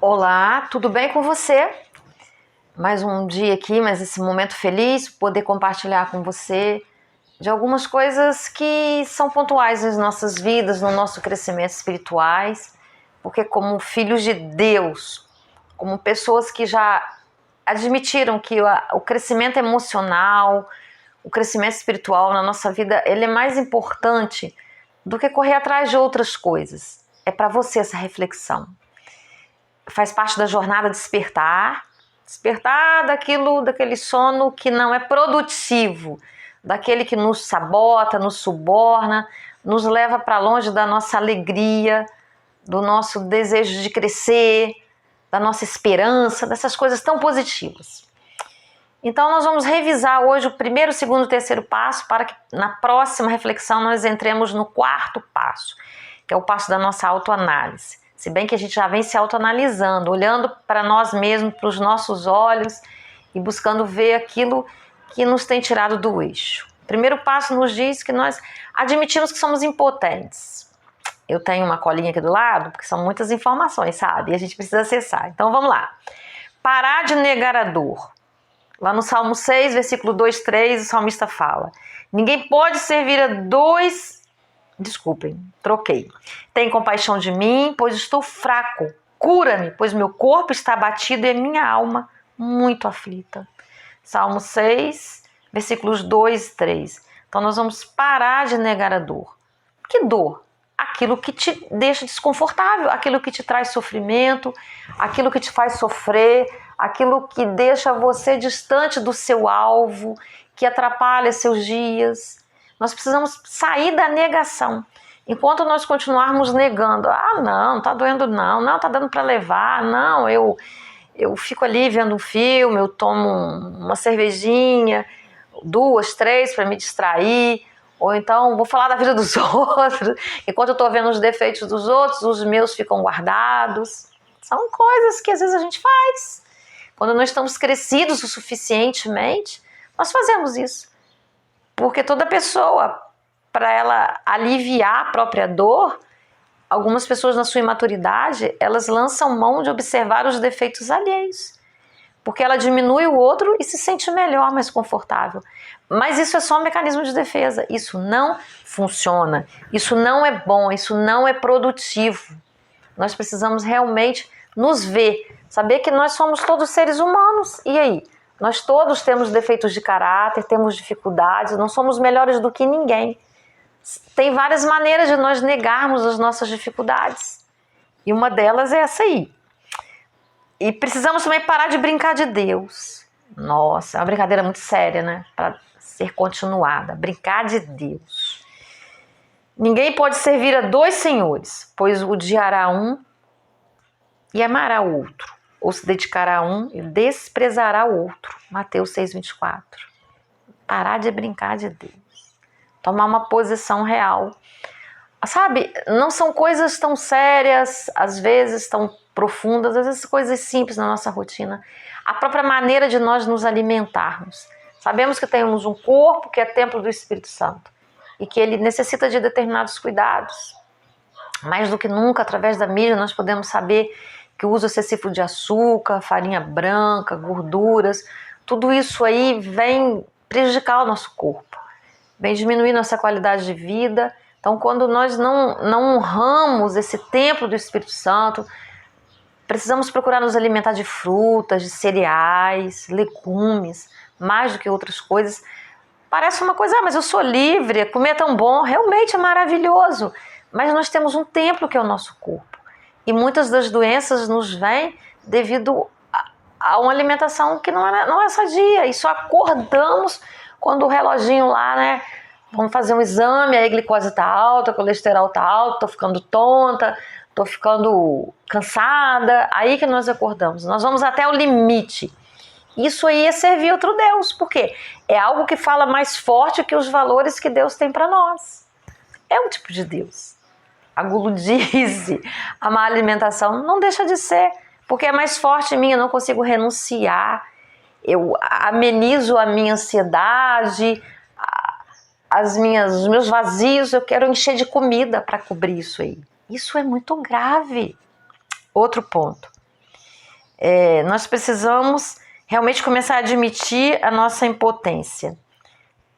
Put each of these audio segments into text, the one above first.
Olá, tudo bem com você? Mais um dia aqui, mais esse momento feliz, poder compartilhar com você de algumas coisas que são pontuais nas nossas vidas, no nosso crescimento espirituais, porque como filhos de Deus, como pessoas que já admitiram que o crescimento emocional, o crescimento espiritual na nossa vida, ele é mais importante do que correr atrás de outras coisas. É para você essa reflexão. Faz parte da jornada despertar daquele sono que não é produtivo, daquele que nos sabota, nos suborna, nos leva para longe da nossa alegria, do nosso desejo de crescer, da nossa esperança, dessas coisas tão positivas. Então nós vamos revisar hoje o primeiro, segundo e terceiro passo para que na próxima reflexão nós entremos no quarto passo, que é o passo da nossa autoanálise. Se bem que a gente já vem se autoanalisando, olhando para nós mesmos, para os nossos olhos e buscando ver aquilo que nos tem tirado do eixo. O primeiro passo nos diz que nós admitimos que somos impotentes. Eu tenho uma colinha aqui do lado, porque são muitas informações, sabe? E a gente precisa acessar. Então vamos lá. Parar de negar a dor. Lá no Salmo 6, versículo 2, 3, o salmista fala: ninguém pode servir a dois... Desculpem, troquei. Tem compaixão de mim, pois estou fraco. Cura-me, pois meu corpo está abatido e a minha alma muito aflita. Salmo 6, versículos 2 e 3. Então nós vamos parar de negar a dor. Que dor? Aquilo que te deixa desconfortável, aquilo que te traz sofrimento, aquilo que te faz sofrer, aquilo que deixa você distante do seu alvo, que atrapalha seus dias. Nós precisamos sair da negação. Enquanto nós continuarmos negando, não tá doendo não tá dando para levar, não, eu fico ali vendo um filme, eu tomo uma cervejinha, 2, 3 para me distrair, ou então vou falar da vida dos outros, enquanto eu estou vendo os defeitos dos outros, os meus ficam guardados. São coisas que às vezes a gente faz. Quando nós estamos crescidos o suficientemente, nós fazemos isso. Porque toda pessoa, para ela aliviar a própria dor, algumas pessoas na sua imaturidade, elas lançam mão de observar os defeitos alheios. Porque ela diminui o outro e se sente melhor, mais confortável. Mas isso é só um mecanismo de defesa. Isso não funciona. Isso não é bom. Isso não é produtivo. Nós precisamos realmente nos ver. Saber que nós somos todos seres humanos. E aí? Nós todos temos defeitos de caráter, temos dificuldades, não somos melhores do que ninguém. Tem várias maneiras de nós negarmos as nossas dificuldades. E uma delas é essa aí. E precisamos também parar de brincar de Deus. Nossa, é uma brincadeira muito séria, né? Para ser continuada. Brincar de Deus. Ninguém pode servir a dois senhores, pois odiará um e amará o outro. Ou se dedicará a um e desprezará o outro. Mateus 6,24. Parar de brincar de Deus. Tomar uma posição real. Sabe, não são coisas tão sérias, às vezes tão profundas, às vezes coisas simples na nossa rotina. A própria maneira de nós nos alimentarmos. Sabemos que temos um corpo que é templo do Espírito Santo e que ele necessita de determinados cuidados. Mais do que nunca, através da mídia, nós podemos saber que o uso excessivo de açúcar, farinha branca, gorduras, tudo isso aí vem prejudicar o nosso corpo, vem diminuir nossa qualidade de vida. Então, quando nós não honramos esse templo do Espírito Santo, precisamos procurar nos alimentar de frutas, de cereais, legumes, mais do que outras coisas. Parece uma coisa, mas eu sou livre, comer é tão bom, realmente é maravilhoso, mas nós temos um templo que é o nosso corpo. E muitas das doenças nos vêm devido a uma alimentação que não é sadia. E só acordamos quando o reloginho lá, né? Vamos fazer um exame, aí a glicose está alta, o colesterol está alto, estou ficando tonta, estou ficando cansada. Aí que nós acordamos. Nós vamos até o limite. Isso aí é servir outro Deus. Por quê? É algo que fala mais forte que os valores que Deus tem para nós. É um tipo de Deus. A guludice, a má alimentação, não deixa de ser, porque é mais forte em mim, eu não consigo renunciar, eu amenizo a minha ansiedade, os meus vazios, eu quero encher de comida para cobrir isso aí. Isso é muito grave. Outro ponto, Nós precisamos realmente começar a admitir a nossa impotência.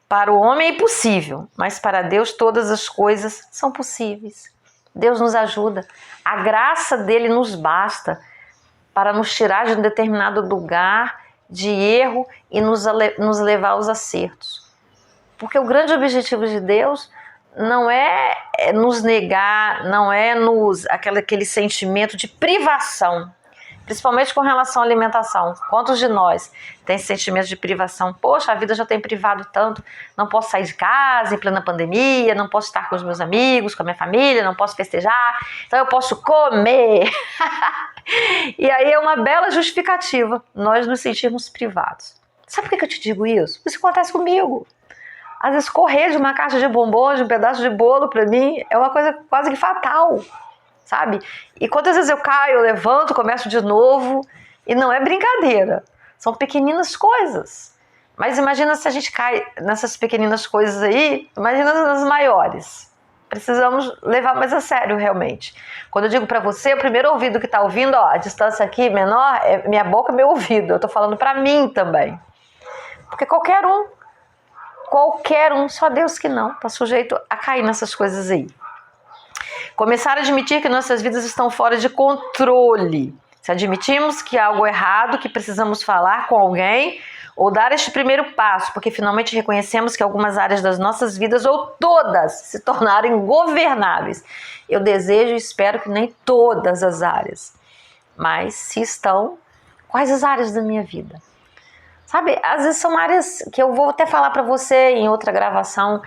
Para o homem é impossível, mas para Deus todas as coisas são possíveis. Deus nos ajuda. A graça dele nos basta para nos tirar de um determinado lugar de erro e nos levar aos acertos. Porque o grande objetivo de Deus não é nos negar, não é aquele sentimento de privação, principalmente com relação à alimentação. Quantos de nós tem sentimento de privação? Poxa, a vida já tem privado tanto, não posso sair de casa em plena pandemia, não posso estar com os meus amigos, com a minha família, não posso festejar, então eu posso comer. E aí é uma bela justificativa nós nos sentirmos privados. Sabe por que eu te digo isso? Isso acontece comigo. Às vezes correr de uma caixa de bombons, de um pedaço de bolo, para mim, é uma coisa quase que fatal, sabe? E quantas vezes eu caio, eu levanto, começo de novo, e não é brincadeira. São pequeninas coisas. Mas imagina se a gente cai nessas pequeninas coisas aí, imagina nas maiores. Precisamos levar mais a sério, realmente. Quando eu digo para você, o primeiro ouvido que está ouvindo, ó, a distância aqui menor, é minha boca e meu ouvido. Eu estou falando para mim também. Porque qualquer um, só Deus que não, está sujeito a cair nessas coisas aí. Começar a admitir que nossas vidas estão fora de controle. Se admitimos que há algo errado, que precisamos falar com alguém ou dar este primeiro passo, porque finalmente reconhecemos que algumas áreas das nossas vidas, ou todas, se tornaram ingovernáveis. Eu desejo e espero que nem todas as áreas, mas se estão, quais as áreas da minha vida? Sabe, às vezes são áreas que eu vou até falar para você em outra gravação,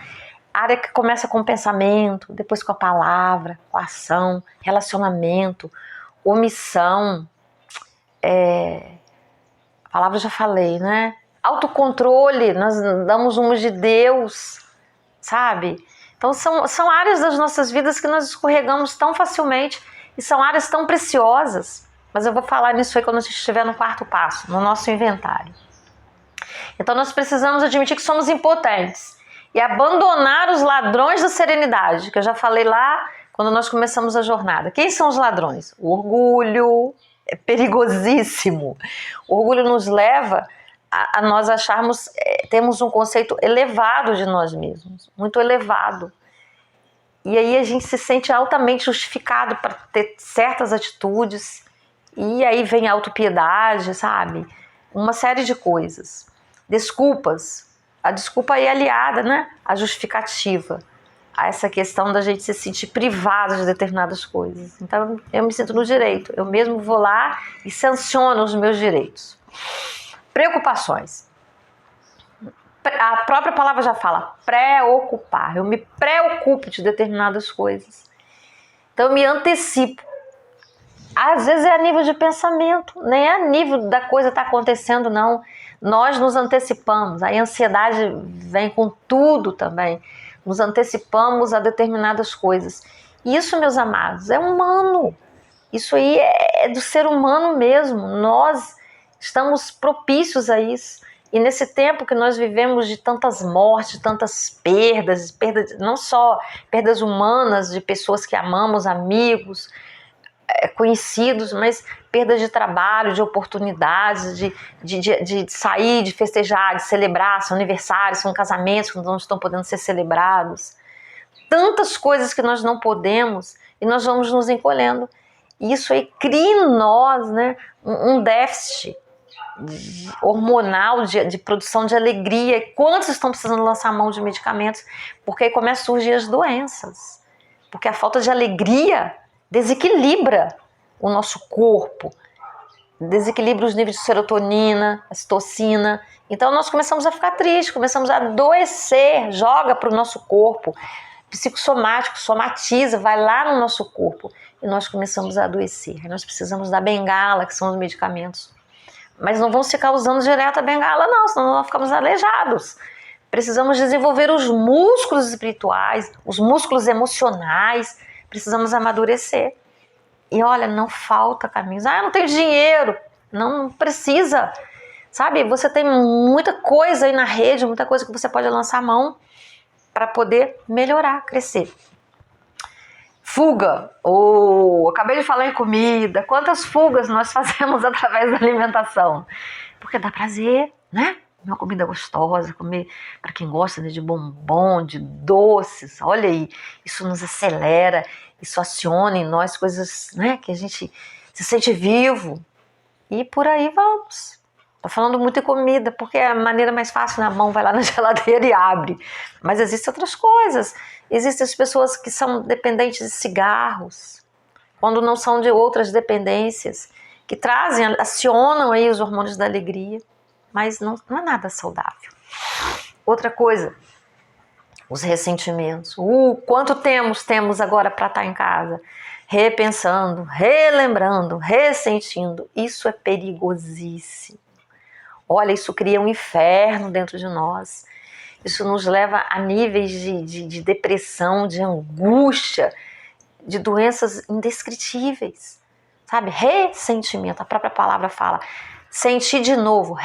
área que começa com o pensamento, depois com a palavra, com a ação, relacionamento, omissão, a palavra eu já falei, né? Autocontrole, nós damos uma de Deus, sabe? Então são áreas das nossas vidas que nós escorregamos tão facilmente e são áreas tão preciosas, mas eu vou falar nisso aí quando a gente estiver no quarto passo, no nosso inventário. Então nós precisamos admitir que somos impotentes e abandonar os ladrões da serenidade, que eu já falei lá quando nós começamos a jornada. Quem são os ladrões? O orgulho é perigosíssimo. O orgulho nos leva a nós acharmos, temos um conceito elevado de nós mesmos, muito elevado. E aí a gente se sente altamente justificado para ter certas atitudes, e aí vem a autopiedade, sabe? Uma série de coisas. Desculpas. A desculpa é aliada, né? A justificativa. A essa questão da gente se sentir privado de determinadas coisas. Então, eu me sinto no direito. Eu mesmo vou lá e sanciono os meus direitos. Preocupações. A própria palavra já fala, preocupar. Eu me preocupo de determinadas coisas. Então, eu me antecipo. Às vezes é a nível de pensamento, nem é a nível da coisa estar acontecendo, não. Nós nos antecipamos, a ansiedade vem com tudo também. Nos antecipamos a determinadas coisas. E isso, meus amados, é humano. Isso aí é do ser humano mesmo. Nós estamos propícios a isso. E nesse tempo que nós vivemos de tantas mortes, de tantas perdas, não só perdas humanas de pessoas que amamos, amigos, conhecidos, mas perdas de trabalho, de oportunidades, de sair, de festejar, de celebrar, são aniversários, são casamentos que não estão podendo ser celebrados. Tantas coisas que nós não podemos e nós vamos nos encolhendo. E isso aí cria em nós, né, um déficit hormonal de produção de alegria. E quantos estão precisando lançar mão de medicamentos? Porque aí começam a surgir as doenças. Porque a falta de alegria desequilibra o nosso corpo, desequilibra os níveis de serotonina, ocitocina. Então nós começamos a ficar tristes, começamos a adoecer, joga para o nosso corpo, psicossomático, somatiza, vai lá no nosso corpo e nós começamos a adoecer. Aí nós precisamos da bengala, que são os medicamentos. Mas não vamos ficar usando direto a bengala não, senão nós ficamos aleijados. Precisamos desenvolver os músculos espirituais, os músculos emocionais. Precisamos amadurecer. E olha, não falta caminhos. Eu não tenho dinheiro. Não precisa. Sabe, você tem muita coisa aí na rede, muita coisa que você pode lançar a mão para poder melhorar, crescer. Fuga. Oh, acabei de falar em comida. Quantas fugas nós fazemos através da alimentação? Porque dá prazer, né? Uma comida gostosa, comer para quem gosta, né, de bombom, de doces. Olha aí, isso nos acelera, isso aciona em nós coisas, né, que a gente se sente vivo. E por aí vamos. Tô falando muito em comida, porque é a maneira mais fácil, na mão, vai lá na geladeira e abre. Mas existem outras coisas. Existem as pessoas que são dependentes de cigarros, quando não são de outras dependências, que trazem, acionam aí os hormônios da alegria. Mas não é nada saudável. Outra coisa, os ressentimentos. Quanto temos agora para estar em casa? Repensando, relembrando, ressentindo. Isso é perigosíssimo. Olha, isso cria um inferno dentro de nós. Isso nos leva a níveis de depressão, de angústia, de doenças indescritíveis. Sabe? Ressentimento, a própria palavra fala. Sentir de novo,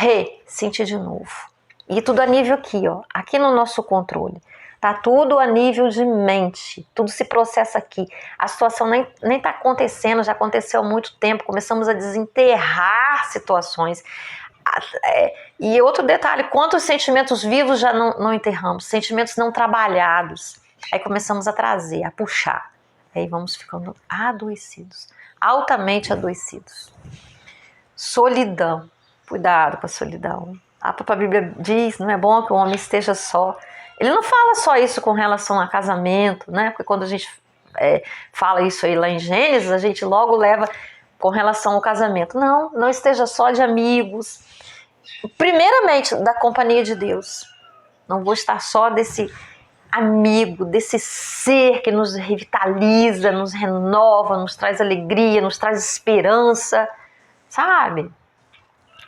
sentir de novo. E tudo a nível aqui, ó, aqui no nosso controle. Tá tudo a nível de mente, tudo se processa aqui. A situação nem tá acontecendo, já aconteceu há muito tempo, começamos a desenterrar situações. E outro detalhe, quantos sentimentos vivos já não enterramos, sentimentos não trabalhados. Aí começamos a trazer, a puxar. Aí vamos ficando adoecidos, altamente adoecidos. Solidão. Cuidado com a solidão. A própria Bíblia diz, não é bom que o homem esteja só. Ele não fala só isso com relação a casamento, né? Porque quando a gente fala isso aí lá em Gênesis, a gente logo leva com relação ao casamento. Não esteja só de amigos. Primeiramente, da companhia de Deus. Não vou estar só desse amigo, desse ser que nos revitaliza, nos renova, nos traz alegria, nos traz esperança. Sabe?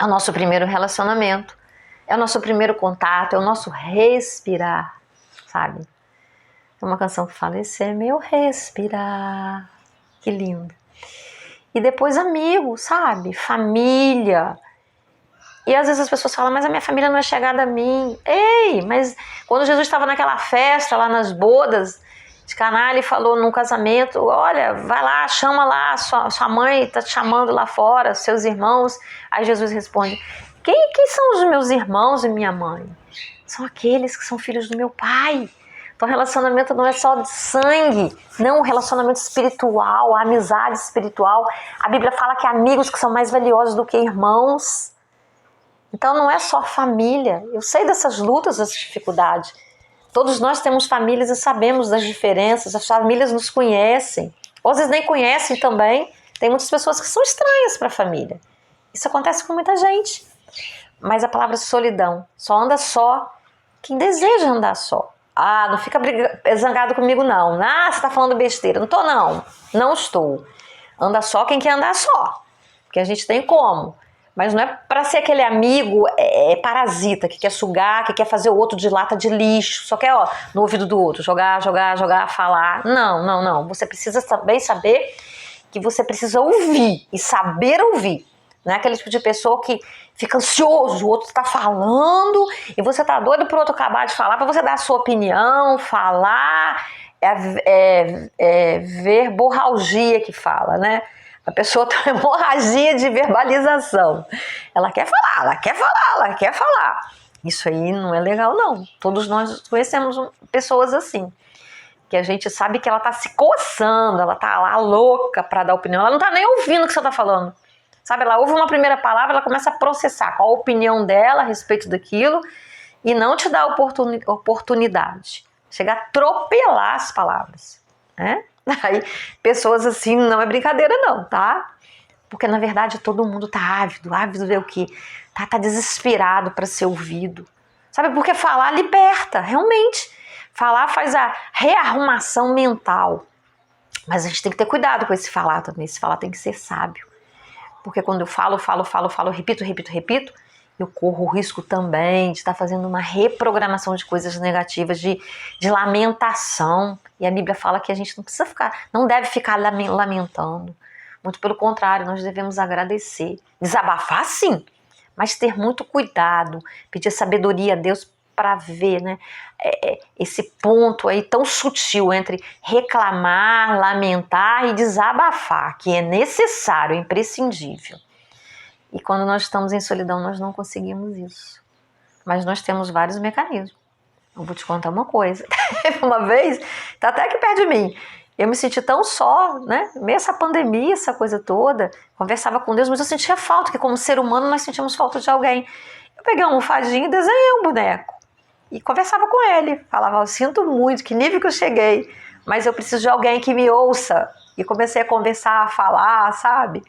É o nosso primeiro relacionamento, é o nosso primeiro contato, é o nosso respirar, sabe? Tem uma canção que fala, esse é meu respirar, que lindo. E depois amigos, sabe? Família. E às vezes as pessoas falam, mas a minha família não é chegada a mim. Ei, mas quando Jesus estava naquela festa, lá nas bodas de Caná, ele falou num casamento, olha, vai lá, chama lá, sua mãe está te chamando lá fora, seus irmãos. Aí Jesus responde, quem são os meus irmãos e minha mãe? São aqueles que são filhos do meu pai. Então relacionamento não é só de sangue, não, relacionamento espiritual, a amizade espiritual. A Bíblia fala que há amigos que são mais valiosos do que irmãos. Então não é só família. Eu sei dessas lutas, dessas dificuldades. Todos nós temos famílias e sabemos das diferenças, as famílias nos conhecem, ou às vezes nem conhecem também. Tem muitas pessoas que são estranhas para a família. Isso acontece com muita gente. Mas a palavra solidão, só anda só quem deseja andar só. Ah, não fica zangado comigo não. Ah, você está falando besteira. Não estou não, não estou. Anda só quem quer andar só, porque a gente tem como. Mas não é para ser aquele amigo parasita, que quer sugar, que quer fazer o outro de lata de lixo, só quer, ó, no ouvido do outro, jogar, falar. Não. Você precisa também saber que você precisa ouvir e saber ouvir. Não é aquele tipo de pessoa que fica ansioso, o outro está falando e você está doido para o outro acabar de falar, para você dar a sua opinião, falar, verborragia que fala, né? A pessoa tem uma hemorragia de verbalização. Ela quer falar. Isso aí não é legal, não. Todos nós conhecemos pessoas assim. Que a gente sabe que ela tá se coçando, ela tá lá louca para dar opinião. Ela não tá nem ouvindo o que você tá falando. Sabe, ela ouve uma primeira palavra, ela começa a processar qual a opinião dela a respeito daquilo e não te dá oportunidade. Chega a atropelar as palavras, né? Aí, pessoas assim, não é brincadeira não, tá? Porque na verdade todo mundo tá ávido de ver o quê? Tá desesperado para ser ouvido. Sabe, porque falar liberta, realmente. Falar faz a rearrumação mental. Mas a gente tem que ter cuidado com esse falar também, esse falar tem que ser sábio. Porque quando eu falo, repito, eu corro o risco também de estar fazendo uma reprogramação de coisas negativas, de lamentação. E a Bíblia fala que a gente não deve ficar lamentando. Muito pelo contrário, nós devemos agradecer. Desabafar sim, mas ter muito cuidado, pedir sabedoria a Deus para ver, né? Esse ponto aí tão sutil entre reclamar, lamentar e desabafar, que é necessário, é imprescindível. E quando nós estamos em solidão, nós não conseguimos isso. Mas nós temos vários mecanismos. Eu vou te contar uma coisa. Uma vez, tá até aqui perto de mim, eu me senti tão só, né? Meio essa pandemia, essa coisa toda. Conversava com Deus, mas eu sentia falta, porque como ser humano nós sentimos falta de alguém. Eu peguei uma almofadinha e desenhei um boneco. E conversava com ele. Falava, eu sinto muito, que nível que eu cheguei. Mas eu preciso de alguém que me ouça. E comecei a conversar, a falar, sabe?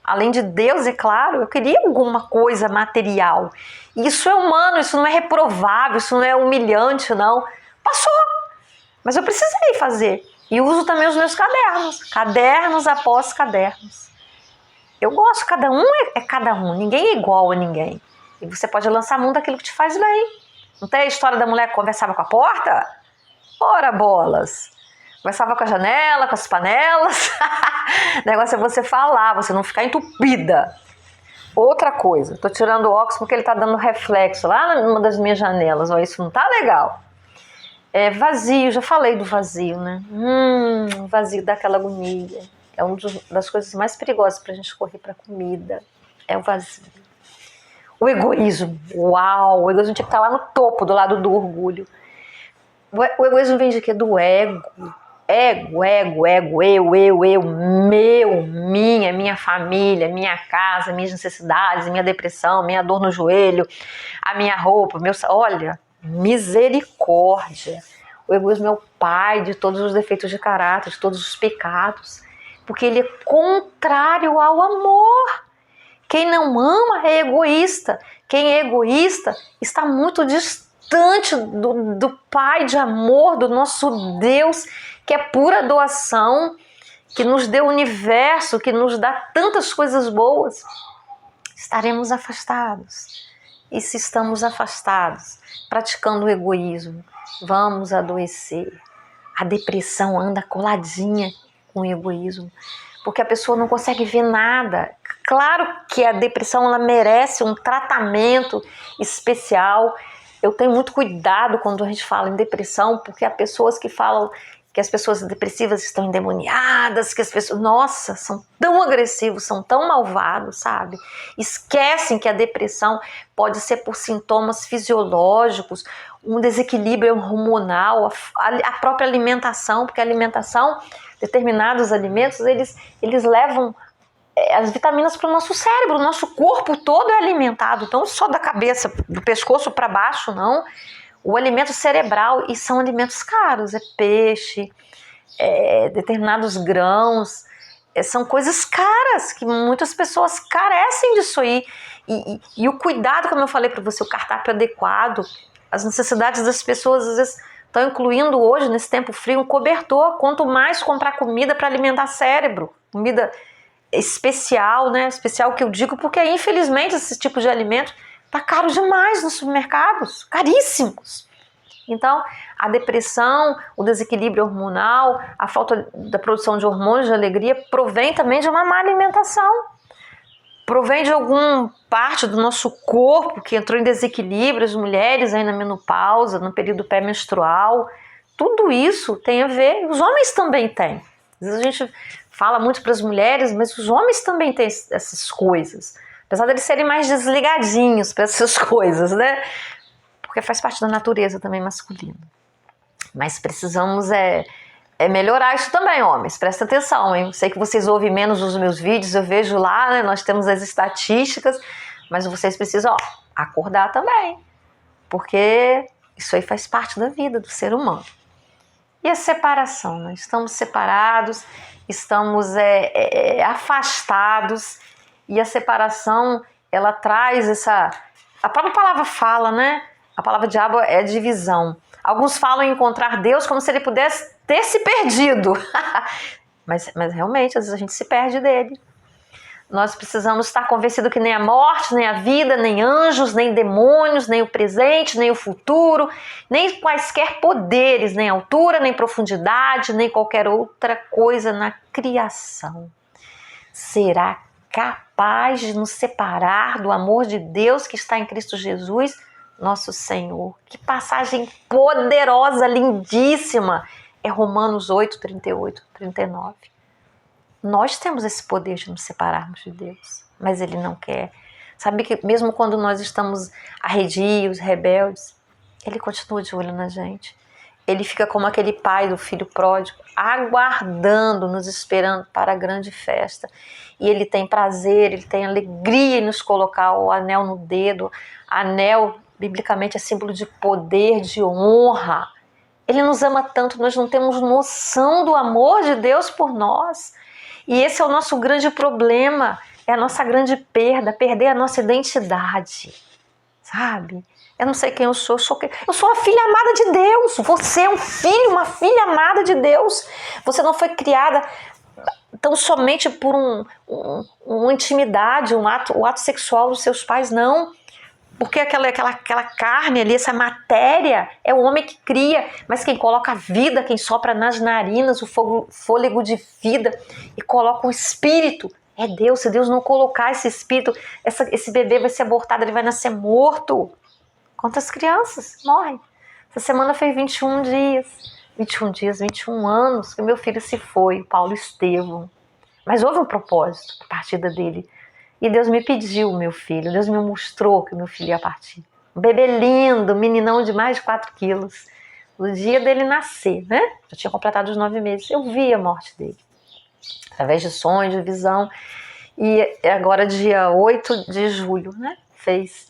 Além de Deus, é claro, eu queria alguma coisa material. Isso é humano, isso não é reprovável, isso não é humilhante, não. Passou. Mas eu precisei fazer. E uso também os meus cadernos. Cadernos após cadernos. Eu gosto, cada um é cada um. Ninguém é igual a ninguém. E você pode lançar mão daquilo que te faz bem. Não tem a história da mulher que conversava com a porta? Ora bolas! Conversava com a janela, com as panelas. O negócio é você falar, você não ficar entupida. Outra coisa, tô tirando o óculos porque ele tá dando reflexo lá numa das minhas janelas. Ó, isso não tá legal. É vazio, já falei do vazio, né? O vazio dá aquela agonia. É uma das coisas mais perigosas pra gente correr pra comida. É o vazio. O egoísmo. Uau! O egoísmo tinha que estar lá no topo, do lado do orgulho. O egoísmo vem de quê? Do ego. Ego, eu, meu, minha família, minha casa, minhas necessidades, minha depressão, minha dor no joelho, a minha roupa, olha, misericórdia. O egoísmo é o pai de todos os defeitos de caráter, de todos os pecados, porque ele é contrário ao amor. Quem não ama é egoísta. Quem é egoísta está muito distante do Pai de amor, do nosso Deus, que é pura doação, que nos deu o universo, que nos dá tantas coisas boas. Estaremos afastados. E se estamos afastados, praticando o egoísmo, vamos adoecer. A depressão anda coladinha com o egoísmo, porque a pessoa não consegue ver nada. Claro que a depressão ela merece um tratamento especial. Eu tenho muito cuidado quando a gente fala em depressão, porque há pessoas que falam que as pessoas depressivas estão endemoniadas, que as pessoas, nossa, são tão agressivos, são tão malvados, sabe? Esquecem que a depressão pode ser por sintomas fisiológicos, um desequilíbrio hormonal, a própria alimentação, porque a alimentação, determinados alimentos, eles levam as vitaminas para o nosso cérebro, o nosso corpo todo é alimentado, não só da cabeça, do pescoço para baixo, não. O alimento cerebral, e são alimentos caros, é peixe, determinados grãos, são coisas caras, que muitas pessoas carecem disso aí. E o cuidado, como eu falei para você, o cardápio adequado, as necessidades das pessoas, às vezes, estão incluindo hoje, nesse tempo frio, um cobertor. Quanto mais comprar comida para alimentar cérebro, comida especial, né? Especial que eu digo, porque infelizmente esse tipo de alimento tá caro demais nos supermercados, caríssimos. Então, a depressão, o desequilíbrio hormonal, a falta da produção de hormônios de alegria provém também de uma má alimentação. Provém de alguma parte do nosso corpo que entrou em desequilíbrio, as mulheres aí na menopausa, no período pré-menstrual. Tudo isso tem a ver, os homens também têm. Às vezes a gente fala muito para as mulheres, mas os homens também têm essas coisas. Apesar de eles serem mais desligadinhos para essas coisas, né? Porque faz parte da natureza também masculina. Mas precisamos melhorar isso também, homens. Presta atenção, hein? Sei que vocês ouvem menos os meus vídeos, eu vejo lá, né? Nós temos as estatísticas, mas vocês precisam, acordar também. Porque isso aí faz parte da vida do ser humano. E a separação, né? Estamos separados, estamos afastados, e a separação, ela traz essa... A própria palavra fala, né? A palavra diabo é divisão. Alguns falam em encontrar Deus como se ele pudesse ter se perdido. mas realmente, às vezes a gente se perde dele. Nós precisamos estar convencidos que nem a morte, nem a vida, nem anjos, nem demônios, nem o presente, nem o futuro, nem quaisquer poderes, nem altura, nem profundidade, nem qualquer outra coisa na criação será capaz de nos separar do amor de Deus que está em Cristo Jesus, nosso Senhor. Que passagem poderosa, lindíssima. É Romanos 8, 38, 39. Nós temos esse poder de nos separarmos de Deus, mas Ele não quer. Sabe que mesmo quando nós estamos arredios, rebeldes, Ele continua de olho na gente. Ele fica como aquele pai do filho pródigo, aguardando, nos esperando para a grande festa. E Ele tem prazer, Ele tem alegria em nos colocar o anel no dedo. Anel, biblicamente, é símbolo de poder, de honra. Ele nos ama tanto, nós não temos noção do amor de Deus por nós. E esse é o nosso grande problema, é a nossa grande perda, perder a nossa identidade, sabe? Eu não sei quem eu sou a filha amada de Deus. Você é um filho, uma filha amada de Deus. Você não foi criada tão somente por uma intimidade, o ato sexual dos seus pais, não. Porque aquela carne ali, essa matéria, é o homem que cria, mas quem coloca a vida, quem sopra nas narinas o fôlego de vida e coloca o espírito, é Deus. Se Deus não colocar esse espírito, esse bebê vai ser abortado, ele vai nascer morto. Quantas crianças morrem? Essa semana fez 21 dias, 21 anos que meu filho se foi, Paulo Estevão. Mas houve um propósito a partida dele. E Deus me pediu meu filho, Deus me mostrou que meu filho ia partir. Um bebê lindo, um meninão de mais de 4 quilos. No dia dele nascer, né? Já tinha completado os 9 meses. Eu vi a morte dele. Através de sonhos, de visão. E agora, dia 8 de julho, né? Fez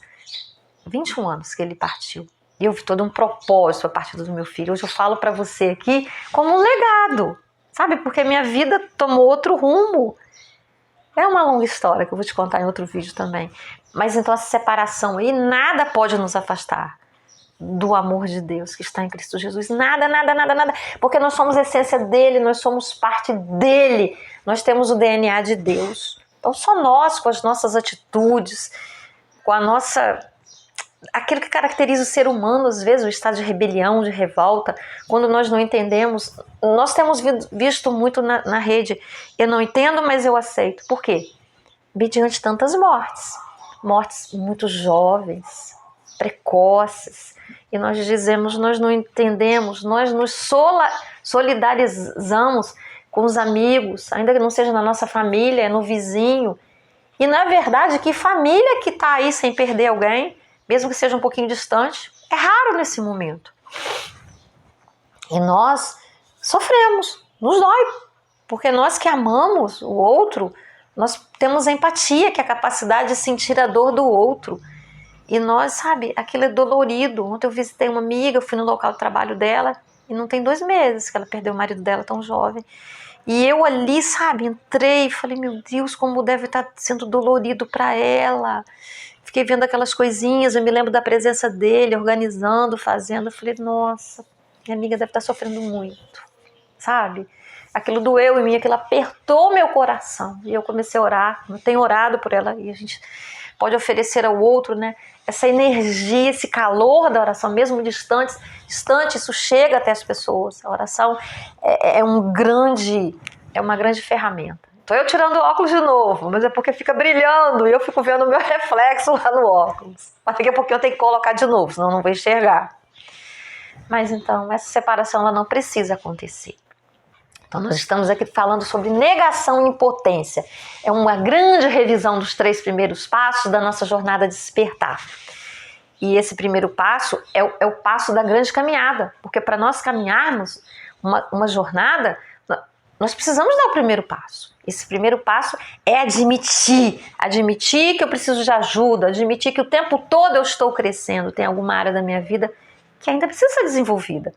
21 anos que ele partiu. E eu vi todo um propósito a partir do meu filho. Hoje eu falo para você aqui como um legado, sabe? Porque minha vida tomou outro rumo. É uma longa história que eu vou te contar em outro vídeo também. Mas então essa separação aí, nada pode nos afastar do amor de Deus que está em Cristo Jesus. Nada, nada, nada, nada. Porque nós somos a essência dele, nós somos parte dele. Nós temos o DNA de Deus. Então só nós, com as nossas atitudes, com a nossa... aquilo que caracteriza o ser humano, às vezes, o estado de rebelião, de revolta, quando nós não entendemos. Nós temos visto muito na rede, eu não entendo, mas eu aceito. Por quê? Mediante tantas mortes muito jovens, precoces, e nós dizemos, nós não entendemos, nós nos solidarizamos com os amigos, ainda que não seja na nossa família, no vizinho, e na verdade, que família que está aí sem perder alguém, mesmo que seja um pouquinho distante, é raro nesse momento. E nós sofremos, nos dói, porque nós que amamos o outro, nós temos empatia, que é a capacidade de sentir a dor do outro. E nós, sabe, aquilo é dolorido. Ontem eu visitei uma amiga, eu fui no local de trabalho dela, e não tem 2 meses que ela perdeu o marido dela tão jovem. E eu ali, sabe, entrei e falei, meu Deus, como deve estar sendo dolorido para ela. Fiquei vendo aquelas coisinhas, eu me lembro da presença dele, organizando, fazendo. Eu falei, nossa, minha amiga deve estar sofrendo muito, sabe? Aquilo doeu em mim, aquilo apertou meu coração. E eu comecei a orar, eu tenho orado por ela. E a gente pode oferecer ao outro, né? Essa energia, esse calor da oração, mesmo distante, isso chega até as pessoas. A oração é uma grande ferramenta. Tô eu tirando o óculos de novo, mas é porque fica brilhando e eu fico vendo o meu reflexo lá no óculos. Mas daqui a pouquinho eu tenho que colocar de novo, senão eu não vou enxergar. Mas então, essa separação ela não precisa acontecer. Então nós estamos aqui falando sobre negação e impotência. É uma grande revisão dos 3 primeiros passos da nossa jornada de despertar. E esse primeiro passo é o passo da grande caminhada, porque para nós caminharmos uma jornada, nós precisamos dar o primeiro passo. Esse primeiro passo é admitir que eu preciso de ajuda, admitir que o tempo todo eu estou crescendo, tem alguma área da minha vida que ainda precisa ser desenvolvida.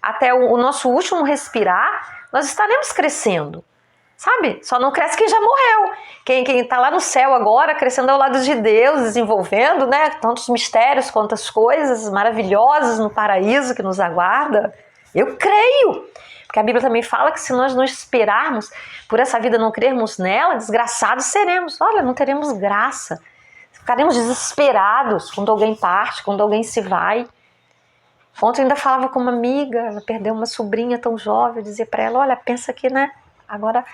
Até o nosso último respirar, nós estaremos crescendo, sabe? Só não cresce quem já morreu. Quem está lá no céu agora, crescendo ao lado de Deus, desenvolvendo, né? Tantos mistérios, quantas coisas maravilhosas no paraíso que nos aguarda. Eu creio. Porque a Bíblia também fala que se nós não esperarmos por essa vida, não crermos nela, desgraçados seremos. Olha, não teremos graça. Ficaremos desesperados quando alguém parte, quando alguém se vai. Ontem eu ainda falava com uma amiga, ela perdeu uma sobrinha tão jovem, eu dizia para ela, olha, pensa que, né, agora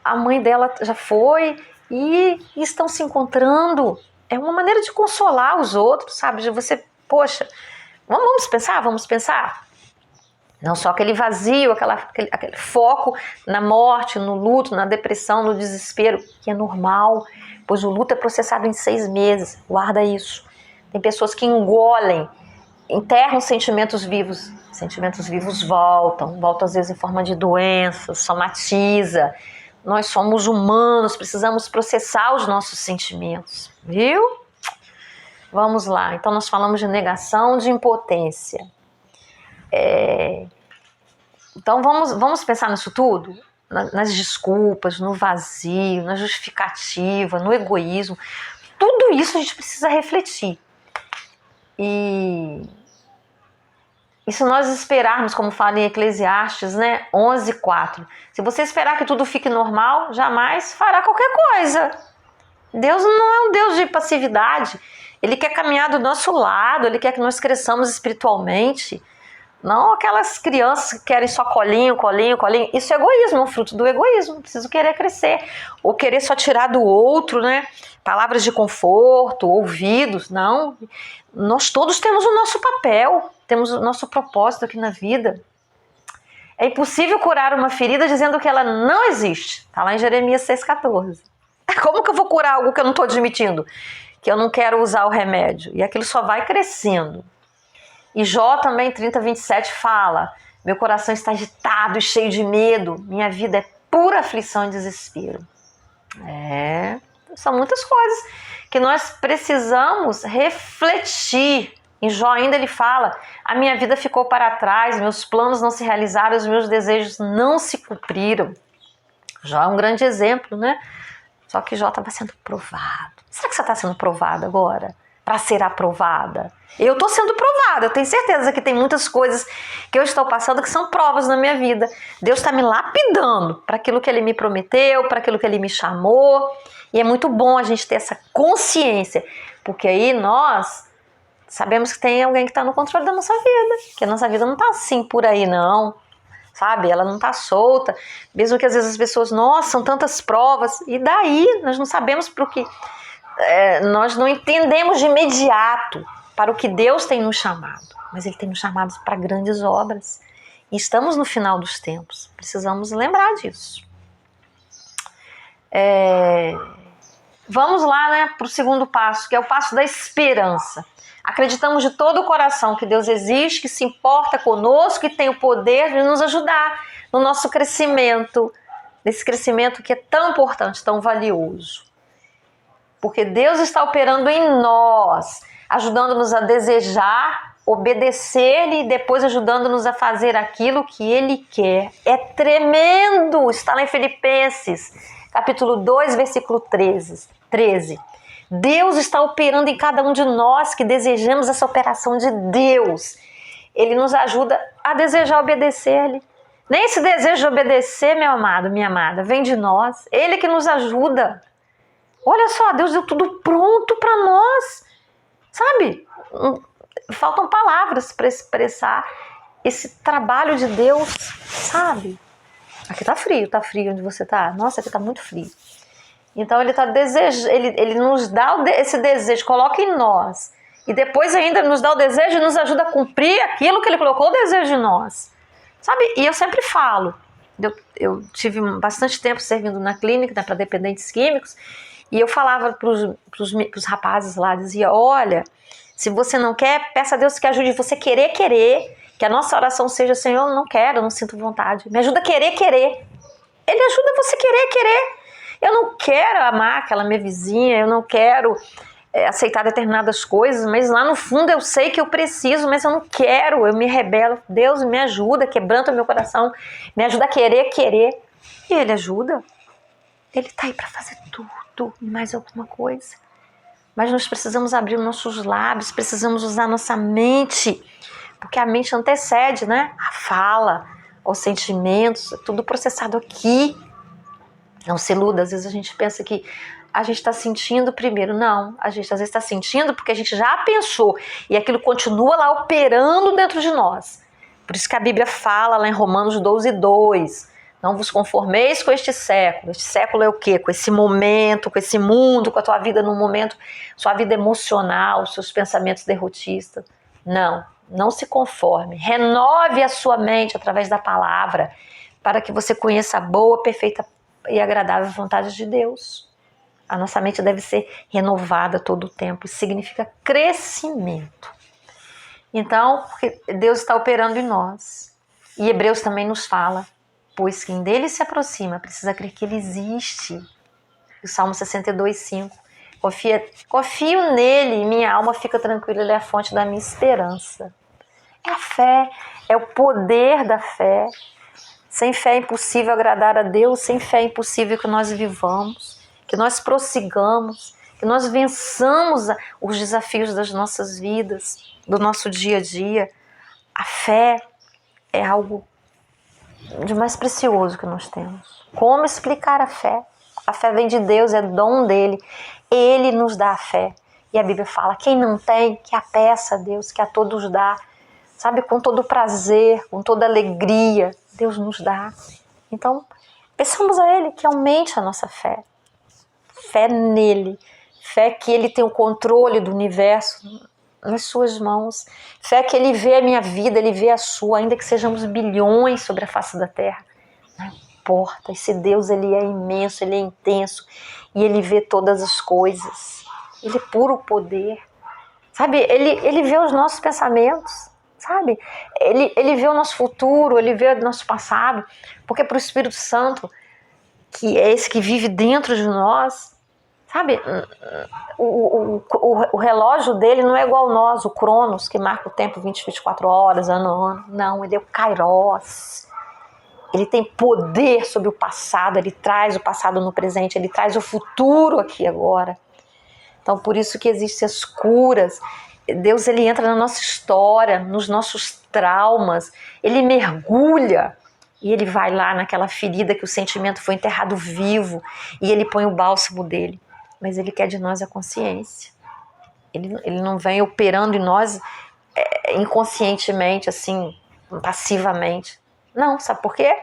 a mãe dela já foi e estão se encontrando. é uma maneira de consolar os outros, sabe? De você, poxa, vamos pensar. Não só aquele vazio, aquele foco na morte, no luto, na depressão, no desespero, que é normal, pois o luto é processado em 6 meses. Guarda isso. Tem pessoas que engolem, enterram sentimentos vivos. Sentimentos vivos voltam às vezes em forma de doença, somatiza. Nós somos humanos, precisamos processar os nossos sentimentos, viu? Vamos lá, então nós falamos de negação, de impotência. Então vamos pensar nisso tudo? Nas desculpas, no vazio, na justificativa, no egoísmo. Tudo isso a gente precisa refletir. E se nós esperarmos, como fala em Eclesiastes, né, 11:4, se você esperar que tudo fique normal, jamais fará qualquer coisa. Deus não é um Deus de passividade. Ele quer caminhar do nosso lado, Ele quer que nós cresçamos espiritualmente. Não aquelas crianças que querem só colinho. Isso é egoísmo, é um fruto do egoísmo. Preciso querer crescer. Ou querer só tirar do outro, né? Palavras de conforto, ouvidos. Não. Nós todos temos o nosso papel. Temos o nosso propósito aqui na vida. É impossível curar uma ferida dizendo que ela não existe. Está lá em Jeremias 6,14. Como que eu vou curar algo que eu não estou admitindo? Que eu não quero usar o remédio. E aquilo só vai crescendo. E Jó também, 30:27, fala: meu coração está agitado e cheio de medo, minha vida é pura aflição e desespero. São muitas coisas que nós precisamos refletir. Em Jó ainda ele fala: a minha vida ficou para trás, meus planos não se realizaram, os meus desejos não se cumpriram. Jó é um grande exemplo, né? Só que Jó estava sendo provado. Será que você está sendo provada agora? Para ser aprovada? Eu estou sendo provada, eu tenho certeza que tem muitas coisas que eu estou passando que são provas na minha vida. Deus está me lapidando para aquilo que Ele me prometeu, para aquilo que Ele me chamou. E é muito bom a gente ter essa consciência, porque aí nós sabemos que tem alguém que está no controle da nossa vida, que a nossa vida não está assim por aí não, sabe? Ela não está solta, mesmo que às vezes as pessoas, nossa, são tantas provas, e daí nós não sabemos para o que... nós não entendemos de imediato para o que Deus tem nos chamado, mas Ele tem nos chamado para grandes obras. E estamos no final dos tempos, precisamos lembrar disso. Vamos lá, né, para o segundo passo, que é o passo da esperança. Acreditamos de todo o coração que Deus existe, que se importa conosco, que tem o poder de nos ajudar no nosso crescimento, nesse crescimento que é tão importante, tão valioso. Porque Deus está operando em nós, ajudando-nos a desejar, obedecer-lhe e depois ajudando-nos a fazer aquilo que Ele quer. É tremendo! Está lá em Filipenses, capítulo 2, versículo 13. Deus está operando em cada um de nós que desejamos essa operação de Deus. Ele nos ajuda a desejar obedecer-lhe. Nem esse desejo de obedecer, meu amado, minha amada, vem de nós. Ele que nos ajuda. Olha só, Deus deu tudo pronto para nós, sabe? Faltam palavras para expressar esse trabalho de Deus, sabe? Aqui tá frio onde você tá? Nossa, aqui tá muito frio. Então ele tá ele nos dá esse desejo, coloca em nós. E depois ainda nos dá o desejo e nos ajuda a cumprir aquilo que Ele colocou o desejo em nós. Sabe? E eu sempre falo, eu tive bastante tempo servindo na clínica, né, para dependentes químicos, e eu falava pros rapazes lá, dizia, olha, se você não quer, peça a Deus que ajude você querer, que a nossa oração seja, Senhor, eu não quero, eu não sinto vontade, me ajuda a querer. Ele ajuda você querer. Eu não quero amar aquela minha vizinha, eu não quero aceitar determinadas coisas, mas lá no fundo eu sei que eu preciso, mas eu não quero, eu me rebelo. Deus me ajuda, quebranta meu coração, me ajuda a querer. E Ele ajuda. Ele está aí para fazer tudo e mais alguma coisa. Mas nós precisamos abrir os nossos lábios, precisamos usar nossa mente, porque a mente antecede, né? A fala, os sentimentos, tudo processado aqui. Não se iluda, às vezes a gente pensa que a gente está sentindo primeiro. Não, a gente às vezes está sentindo porque a gente já pensou e aquilo continua lá operando dentro de nós. Por isso que a Bíblia fala lá em Romanos 12:2, Não vos conformeis com este século. Este século é o quê? Com esse momento, com esse mundo, com a tua vida no momento, sua vida emocional, seus pensamentos derrotistas. Não se conforme. Renove a sua mente através da palavra, para que você conheça a boa, perfeita e agradável vontade de Deus. A nossa mente deve ser renovada todo o tempo. Isso significa crescimento. Então, Deus está operando em nós. E Hebreus também nos fala, pois quem dele se aproxima precisa crer que ele existe. O Salmo 62:5. Confio nele e minha alma fica tranquila, ele é a fonte da minha esperança. É a fé, é o poder da fé. Sem fé é impossível agradar a Deus, sem fé é impossível que nós vivamos, que nós prossigamos, que nós vençamos os desafios das nossas vidas, do nosso dia a dia. A fé é algo de mais precioso que nós temos. Como explicar a fé? A fé vem de Deus, é dom dele. Ele nos dá a fé. E a Bíblia fala, quem não tem, que a peça a Deus, que a todos dá. Sabe, com todo prazer, com toda alegria, Deus nos dá. Então, peçamos a Ele que aumente a nossa fé. Fé nele. Fé que Ele tem o controle do universo nas suas mãos. Fé que Ele vê a minha vida, Ele vê a sua, ainda que sejamos bilhões sobre a face da terra. Não importa, esse Deus, Ele é imenso, Ele é intenso e Ele vê todas as coisas. Ele é puro poder. Sabe, Ele vê os nossos pensamentos. Sabe? Ele vê o nosso futuro, Ele vê o nosso passado, porque para o Espírito Santo, que é esse que vive dentro de nós, sabe? O relógio dele não é igual ao nós, o Cronos, que marca o tempo 24 horas, ano a ano. Não, ele é o Kairos. Ele tem poder sobre o passado, ele traz o passado no presente, ele traz o futuro aqui agora. Então, por isso que existem as curas. Deus, ele entra na nossa história, nos nossos traumas, ele mergulha e ele vai lá naquela ferida que o sentimento foi enterrado vivo e ele põe o bálsamo dele. Mas ele quer de nós a consciência. Ele não vem operando em nós inconscientemente, assim, passivamente. Não, sabe por quê?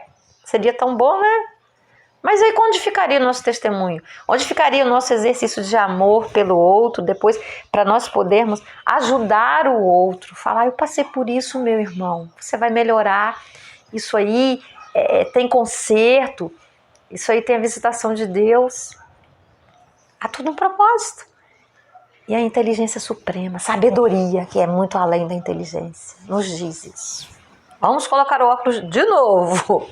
Seria tão bom, né? Mas aí onde ficaria o nosso testemunho? Onde ficaria o nosso exercício de amor pelo outro, depois, para nós podermos ajudar o outro? Falar, eu passei por isso, meu irmão, você vai melhorar, isso aí tem conserto, isso aí tem a visitação de Deus. Há tudo um propósito. E a inteligência suprema, sabedoria, que é muito além da inteligência, nos diz isso. Vamos colocar o óculos de novo,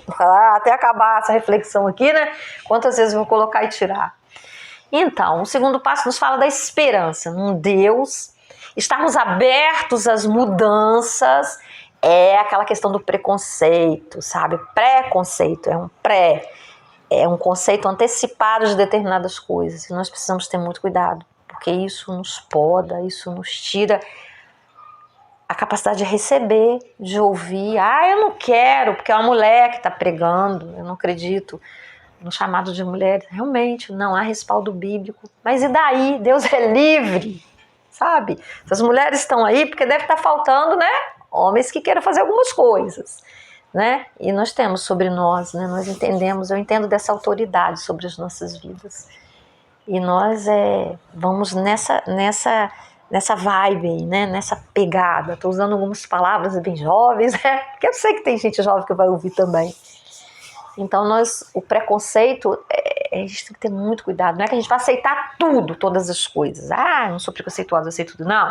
até acabar essa reflexão aqui, né? Quantas vezes eu vou colocar e tirar? Então, o segundo passo nos fala da esperança num Deus, estarmos abertos às mudanças, é aquela questão do preconceito, sabe? Preconceito, é um conceito antecipado de determinadas coisas, e nós precisamos ter muito cuidado, porque isso nos poda, isso nos tira a capacidade de receber, de ouvir. Eu não quero, porque é uma mulher que está pregando, eu não acredito no chamado de mulher. Realmente, não há respaldo bíblico. Mas e daí? Deus é livre, sabe? Essas mulheres estão aí porque deve estar faltando, né? Homens que queiram fazer algumas coisas, né? E nós temos sobre nós, né? Nós entendemos, eu entendo dessa autoridade sobre as nossas vidas. E nós vamos nessa vibe aí, né? Nessa pegada. Estou usando algumas palavras bem jovens, né? Porque eu sei que tem gente jovem que vai ouvir também. Então, o preconceito, a gente tem que ter muito cuidado. Não é que a gente vai aceitar tudo, todas as coisas. Não sou preconceituosa, eu aceito tudo. Não.